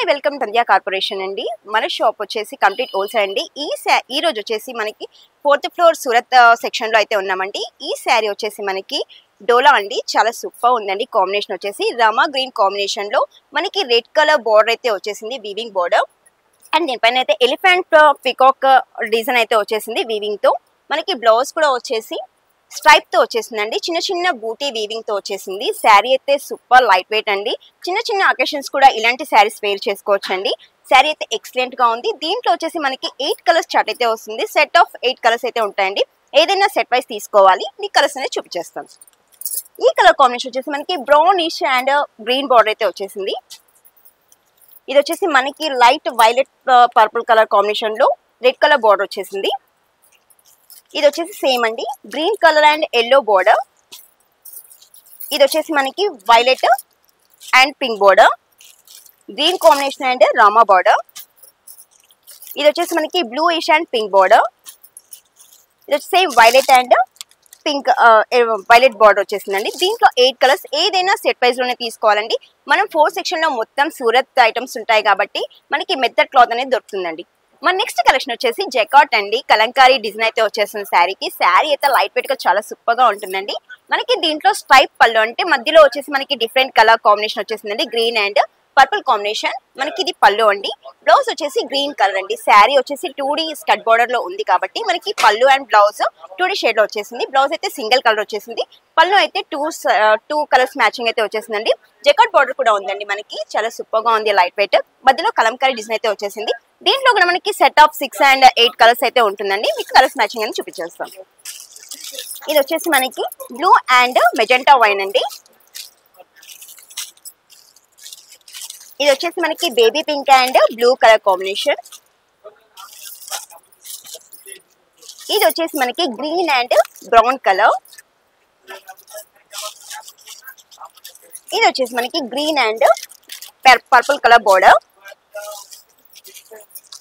Hi welcome తంద్యా corporation అండి. మన shop వచ్చేసి కంప్లీట్ హోల్సేల్ అండి. ఈ రోజు వచ్చేసి మనకి 4th ఫ్లోర్ సూరత్ సెక్షన్ లో అయితే ఉన్నామండి. ఈ శారీ వచ్చేసి మనకి డోలా అండి, చాలా సూపర్ ఉందండి. కాంబినేషన్ వచ్చేసి రామా గ్రీన్ కాంబినేషన్ లో మనకి రెడ్ కలర్ బార్డర్ అయితే వచ్చేసింది, వీవింగ్ బార్డర్. అండ్ దీనిపైన అయితే ఎలిఫెంట్ పికాక్ డిజైన్ అయితే వచ్చేసింది వీవింగ్ తో. మనకి బ్లౌజ్ కూడా వచ్చేసి స్ట్రైప్ తో వచ్చేసిందండి, చిన్న చిన్న బూటీ వీవింగ్ తో వచ్చేసింది. శారీ అయితే సూపర్ లైట్ వెయిట్ అండి. చిన్న చిన్న అకేషన్స్ కూడా ఇలాంటి శారీస్ వేర్ చేసుకోవచ్చు అండి. శారీ అయితే ఎక్సలెంట్ గా ఉంది. దీంట్లో వచ్చేసి మనకి 8 కలర్స్ చార్ట్ అయితే వస్తుంది. సెట్ ఆఫ్ 8 కలర్స్ అయితే ఉంటాయండి. ఏదైనా సెట్ వైస్ తీసుకోవాలి. మీ కలర్స్ అనేది చూపించేస్తాను. ఈ కలర్ కాంబినేషన్ వచ్చేసి మనకి బ్రౌనిష్ అండ్ గ్రీన్ బార్డర్ అయితే వచ్చేసింది. ఇది వచ్చేసి మనకి light violet purple colour combination లో రెడ్ కలర్ బార్డర్ వచ్చేసింది. ఇది వచ్చేసి సేమ్ అండి, green colour and yellow border. ఇది వచ్చేసి మనకి violet and pink border, green combination and Rama border. ఇది వచ్చేసి మనకి బ్లూయిష్ అండ్ పింక్ బార్డర్. ఇది వచ్చేసి same violet and pink violet border వచ్చేసిందండి. దీంట్లో 8 కలర్స్, ఏదైనా సెట్ వైజ్ లోనే తీసుకోవాలండి. మనం 4 సెక్షన్ లో మొత్తం సూరత్ ఐటమ్స్ ఉంటాయి కాబట్టి మనకి మెత్తడ్ క్లాత్ అనేది దొరుకుతుందండి. మన నెక్స్ట్ కలెక్షన్ వచ్చేసి జకాట్ అండి, కలంకారీ డిజైన్ అయితే వచ్చేస్తుంది శారీకి. శారీ అయితే లైట్ వెయిట్ గా చాలా సూపర్ గా ఉంటుందండి. మనకి దీంట్లో స్ట్రైప్ పళ్ళు, అంటే మధ్యలో వచ్చేసి మనకి డిఫరెంట్ కలర్ కాంబినేషన్ వచ్చేసిందండి, గ్రీన్ అండ్ పర్పుల్ కాంబినేషన్. మనకి ఇది పళ్ళు అండి. బ్లౌజ్ వచ్చేసి గ్రీన్ కలర్ అండి. శారీ వచ్చేసి 2D స్కట్ బార్డర్ లో ఉంది కాబట్టి మనకి పళ్ళు అండ్ బ్లౌజ్ 2D షేడ్ లో వచ్చేసింది. బ్లౌజ్ అయితే సింగిల్ కలర్ వచ్చేసింది. పళ్ళు అయితే టూ కలర్స్ మ్యాచింగ్ అయితే వచ్చేసిందండి. జకాట్ బార్డర్ కూడా ఉందండి. మనకి చాలా సూపర్ గా ఉంది, లైట్ వెయిట్. మధ్యలో కలంకారీ డిజైన్ అయితే వచ్చేసింది. దీంట్లో కూడా మనకి సెట్ ఆఫ్ 6 and 8 కలర్స్ అయితే ఉంటుందండి. మీకు కలర్స్ మ్యాచింగ్ అని చూపించేస్తాం. ఇది వచ్చేసి మనకి బ్లూ అండ్ మెజెంటా వైన్ అండి. ఇది వచ్చేసి మనకి baby pink and blue colour combination. ఇది వచ్చేసి మనకి గ్రీన్ అండ్ బ్రౌన్ కలర్. ఇది వచ్చేసి మనకి green and purple colour border.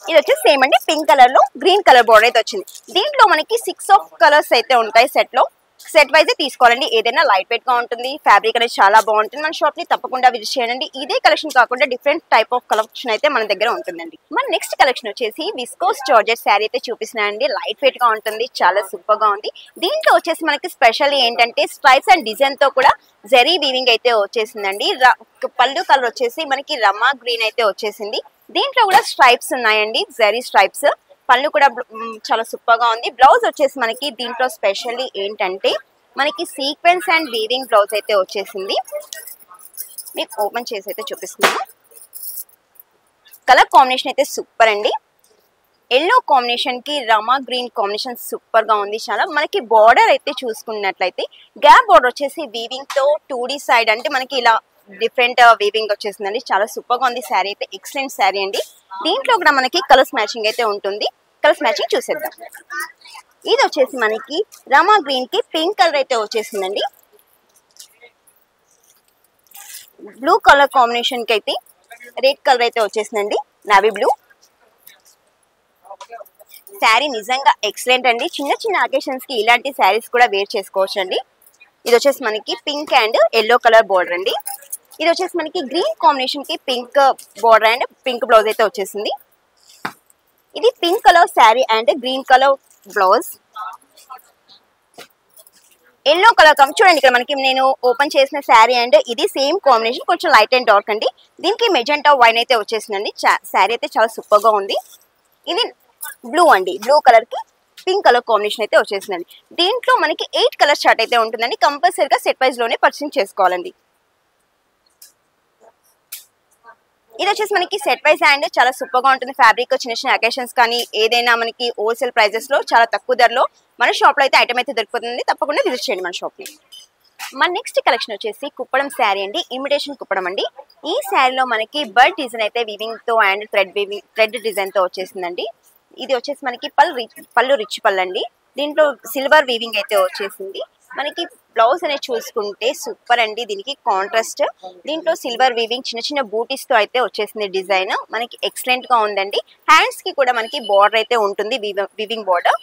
ఇది వచ్చేసి సేమ్ అండి, పింక్ కలర్ లో గ్రీన్ కలర్ బోర్డర్ అయితే వచ్చింది. దీంట్లో మనకి 6 ఆఫ్ కలర్స్ అయితే ఉంటాయి సెట్ లో. సెట్ వైజ్ తీసుకోవాలండి. ఏదైనా లైట్ వెయిట్ గా ఉంటుంది, ఫ్యాబ్రిక్ అనేది చాలా బాగుంటుంది. మన షాప్ ని తప్పకుండా విజిట్ చేయండి. ఇదే కలెక్షన్ కాకుండా డిఫరెంట్ టైప్ ఆఫ్ కలెక్షన్ అయితే మన దగ్గర ఉంటుందండి. మన నెక్స్ట్ కలెక్షన్ వచ్చేసి విస్కోస్ జార్జెట్ శారీ అయితే చూపిస్తున్నానండి. లైట్ వెయిట్ గా ఉంటుంది, చాలా సూపర్ గా ఉంది. దీంట్లో వచ్చేసి మనకి స్పెషల్ ఏంటంటే స్ట్రైప్స్ అండ్ డిజైన్ తో కూడా జరీ వీవింగ్ అయితే వచ్చేసిందండి. పళ్ళు కలర్ వచ్చేసి మనకి రమా గ్రీన్ అయితే వచ్చేసింది. దీంట్లో కూడా స్ట్రైప్స్ ఉన్నాయండి, జరీ స్ట్రైప్స్. పళ్ళు కూడా చాలా సూపర్ గా ఉంది. బ్లౌజ్ వచ్చేసి మనకి దీంట్లో స్పెషల్లీ ఏంటంటే మనకి సీక్వెన్స్ అండ్ వీవింగ్ బ్లౌజ్ అయితే వచ్చేసింది. మీకు ఓపెన్ చేసి అయితే చూపిస్తున్నాను. కలర్ కాంబినేషన్ అయితే సూపర్ అండి. ఎల్లో కాంబినేషన్ కి రమా గ్రీన్ కాంబినేషన్ సూపర్ గా ఉంది. చాలా మనకి బార్డర్ అయితే చూసుకున్నట్లయితే గ్యాప్ బార్డర్ వచ్చేసి వీవింగ్ తో 2D సైడ్, అంటే మనకి ఇలా డిఫరెంట్ వీవింగ్ వచ్చేసిందండి. చాలా సూపర్ గా ఉంది. శారీ అయితే ఎక్సలెంట్ శారీ అండి. దీంట్లో కూడా మనకి కలర్స్ మ్యాచింగ్ అయితే ఉంటుంది. కలర్స్ మ్యాచింగ్ చూసేద్దాం. ఇది వచ్చేసి మనకి రామా గ్రీన్ కి పింక్ కలర్ అయితే వచ్చేసిందండి. బ్లూ కలర్ కాంబినేషన్ కి అయితే రెడ్ కలర్ అయితే వచ్చేసిందండి, నావీ బ్లూ. శారీ నిజంగా ఎక్సలెంట్ అండి. చిన్న చిన్న అకేషన్స్ కి ఇలాంటి శారీస్ కూడా వేర్ చేసుకోవచ్చు అండి. ఇది వచ్చేసి మనకి pink and yellow colour border అండి. ఇది వచ్చేసి మనకి గ్రీన్ కాంబినేషన్ కి pink border and pink blouse అయితే వచ్చేసింది. ఇది pink colour sari and green colour blouse. Yellow colour చూడండి, ఇక్కడ మనకి నేను ఓపెన్ చేసిన శారీ అండ్ ఇది సేమ్ కాంబినేషన్, కొంచెం లైట్ అండ్ డార్క్ అండి. దీనికి మెజెంటా వైన్ అయితే వచ్చేసిందండి. శారీ అయితే చాలా సూపర్ గా ఉంది. ఇది బ్లూ అండి, బ్లూ కలర్ కి పింక్ కలర్ కాంబినేషన్ అయితే వచ్చేసిందండి. దీంట్లో మనకి 8 కలర్ చార్ట్ అయితే ఉంటుందండి. కంపల్సరీగా సెట్ వైజ్ లోనే పర్చేస్ చేసుకోవాలండి. ఇది వచ్చేసి మనకి సెట్ వైజ్ అండ్ చాలా సూపర్ గా ఉంటుంది. ఫ్యాబ్రిక్ చిన్న చిన్న అకేషన్స్ కానీ ఏదైనా మనకి హోల్సేల్ ప్రైజెస్ లో చాలా తక్కువ ధరలో మన షాప్ లో అయితే ఐటమ్ అయితే దొరుకుతుంది. తప్పకుండా విజిట్ చేయండి మన షాప్ ని. మన నెక్స్ట్ కలెక్షన్ వచ్చేసి కుప్పడం శారీ అండి, ఇమిటేషన్ కుప్పడం అండి. ఈ శారీలో మనకి బర్డ్ డిజైన్ అయితే వీవింగ్ తో అండ్ థ్రెడ్ డిజైన్ తో వచ్చేసిందండి. ఇది వచ్చేసి మనకి పళ్ళు రిచ్ పళ్ళు అండి. దీంట్లో సిల్వర్ వీవింగ్ అయితే వచ్చేసింది. మనకి బ్లౌజ్ అనేది చూసుకుంటే సూపర్ అండి. దీనికి కాంట్రాస్ట్, దీంట్లో సిల్వర్ వీవింగ్ చిన్న చిన్న బూటీస్ తో అయితే వచ్చేసింది. డిజైన్ మనకి ఎక్సలెంట్ గా ఉందండి. హ్యాండ్స్ కి కూడా మనకి బార్డర్ అయితే ఉంటుంది, వీవింగ్ బార్డర్.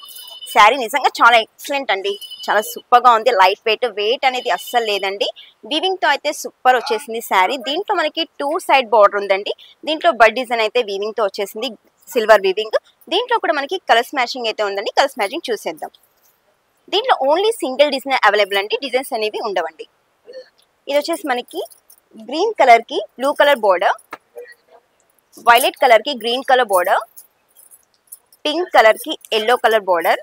శారీ నిజంగా చాలా ఎక్సలెంట్ అండి, చాలా సూపర్ గా ఉంది. లైట్ వెయిట్ అనేది అస్సలు లేదండి. వీవింగ్ తో అయితే సూపర్ వచ్చేసింది శారీ. దీంట్లో మనకి 2 సైడ్ బార్డర్ ఉందండి. దీంట్లో బడ్ డిజైన్ అయితే వీవింగ్ తో వచ్చేసింది, సిల్వర్ వీవింగ్. దీంట్లో కూడా మనకి కలర్స్ మ్యాచింగ్ అయితే ఉందండి. కలర్స్ మ్యాచింగ్ చూసేద్దాం. దీంట్లో ఓన్లీ సింగిల్ డిజైన్ అవైలబుల్ అండి, డిజైన్స్ అనేవి ఉండవండి. ఇది వచ్చేసి మనకి గ్రీన్ కలర్ కి blue colour border, violet colour కి green colour border, pink colour కి ఎల్లో కలర్ బోర్డర్.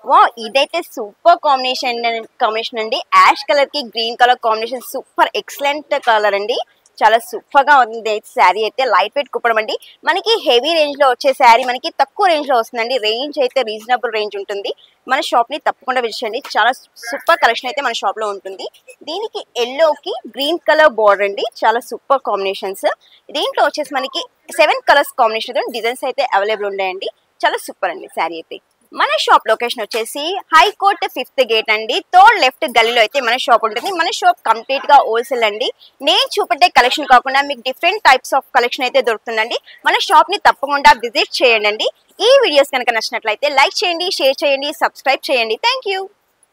వా, ఇదైతే సూపర్ కాంబినేషన్ అండి. యాష్ కలర్ కి green colour combination super excellent colour అండి. చాలా సూపర్ గా ఉంది శారీ అయితే. లైట్ వెయిట్ కుప్పడం అండి. మనకి హెవీ రేంజ్ లో వచ్చే శారీ మనకి తక్కువ రేంజ్ లో వస్తుందండి. రేంజ్ అయితే రీజనబుల్ రేంజ్ ఉంటుంది. మన షాప్ ని తప్పకుండా విజిట్ చేయండి. చాలా సూపర్ కలెక్షన్ అయితే మన షాప్ లో ఉంటుంది. దీనికి ఎల్లోకి గ్రీన్ కలర్ బోర్డర్ అండి, చాలా సూపర్ కాంబినేషన్స్. దీంట్లో వచ్చేసి మనకి 7 కలర్స్ కాంబినేషన్ డిజైన్స్ అయితే అవైలబుల్ ఉన్నాయండి. చాలా సూపర్ అండి శారీ అయితే. మన షాప్ లొకేషన్ వచ్చేసి హైకోర్ట్ 5th గేట్ అండి. 3rd లెఫ్ట్ గల్లీలో అయితే మన షాప్ ఉంటుంది. మన షాప్ కంప్లీట్ గా హోల్సేల్ అండి. నేను చూపెట్టే కలెక్షన్ కాకుండా మీకు డిఫరెంట్ టైప్స్ ఆఫ్ కలెక్షన్ అయితే దొరుకుతుందండి. మన షాప్ ని తప్పకుండా విజిట్ చేయండి. ఈ వీడియోస్ కనుక నచ్చినట్లయితే లైక్ చేయండి, షేర్ చేయండి, సబ్స్క్రైబ్ చేయండి. Thank you.